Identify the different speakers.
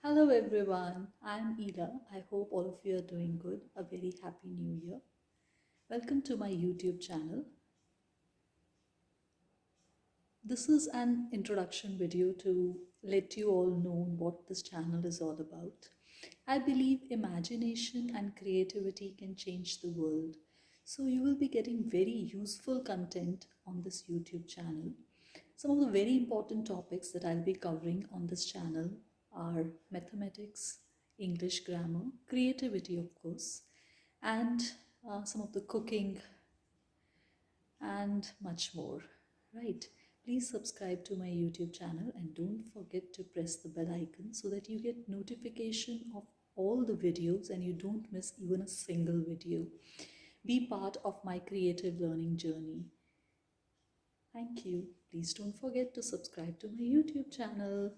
Speaker 1: Hello everyone, I'm Ida. I hope all of you are doing good. A very happy new year. Welcome to my YouTube channel. This is an introduction video to let you all know what this channel is all about. I believe imagination and creativity can change the world. So you will be getting very useful content on this YouTube channel. Some of the very important topics that I'll be covering on this channel are mathematics, English grammar, creativity, of course, and some of the cooking and much more. Right? Please subscribe to my YouTube channel and don't forget to press the bell icon so that you get notification of all the videos and you don't miss even a single video. Be part of my creative learning journey. Thank you. Please don't forget to subscribe to my YouTube channel.